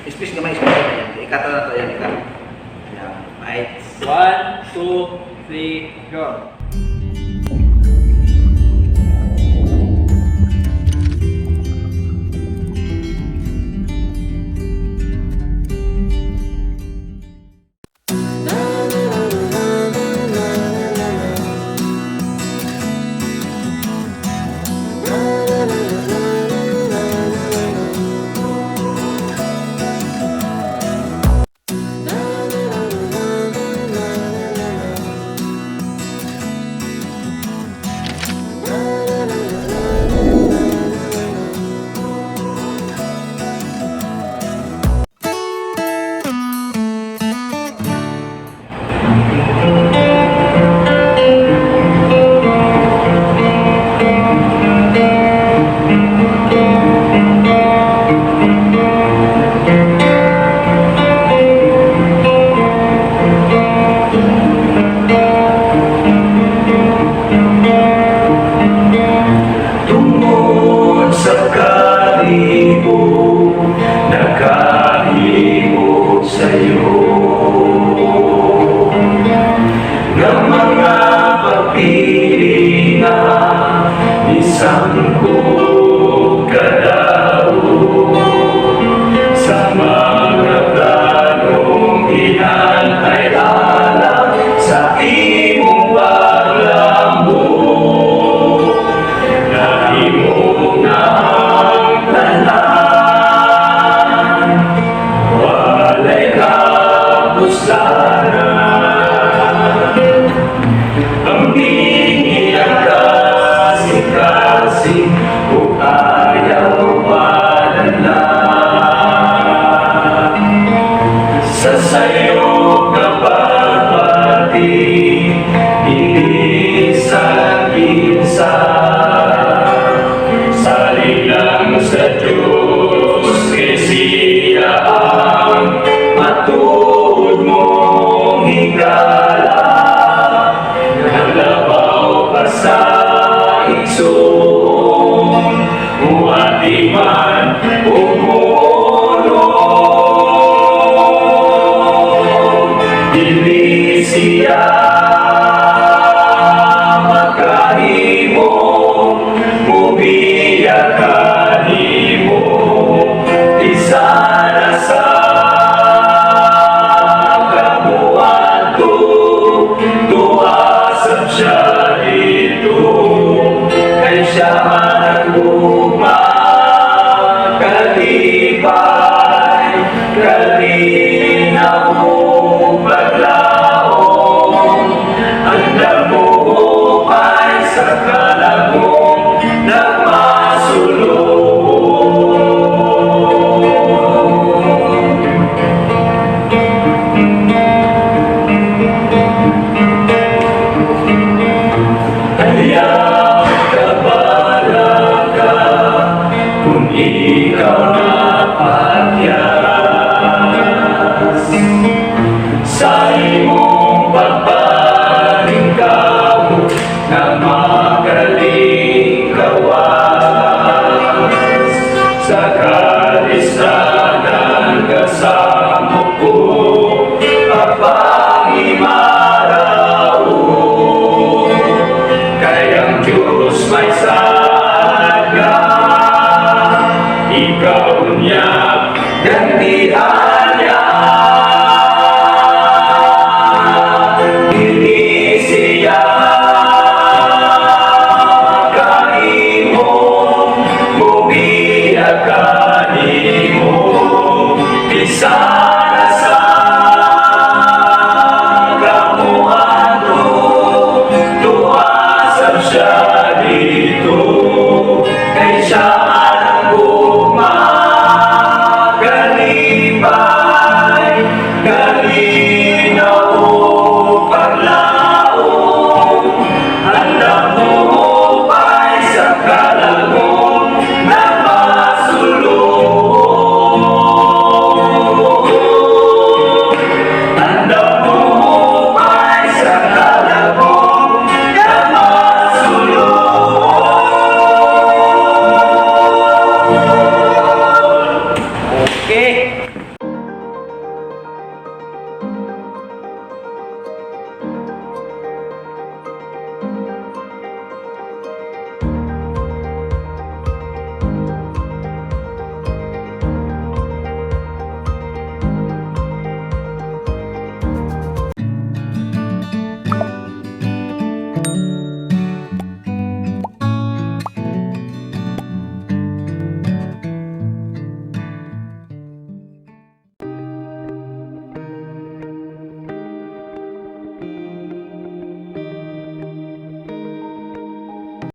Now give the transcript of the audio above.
Space gamay, space gamay yan. Ikata na to yan, ikata. Yan. Right. 1, 2, 3, go. Sangkot ka daw sa mga planong inantay-alak sa imong paglambo na imong nahangtanan, walay kapuslanan. Ang bingi ang kasi kung ayaw padala sa sayo kapagpati, hindi sa kinsa. Saling lang sa Diyos, kay siya ang matuod mong higala. Kalabaw pa sa igsoon, muati man o muulong, dili siya magkahimo, mubiyak kanimo, isa na sa kabuan ko, tuwasap siya dito. Siya managuma, kalipay, kalinaw mong paglaong, ang damupay sa kalagong nagmasulong. Ayaw ikaw na patyas sa imong pagpalingkaw na magaling kawas sa kalistanan kasama ko kapangimaraw, kayang Diyos may sadya. Ikaw niya gantihan niya, hindi siya magkahimo, mubiyak kanimo, isa na sa kamuhan ko, tuwasap siya dito, kay siya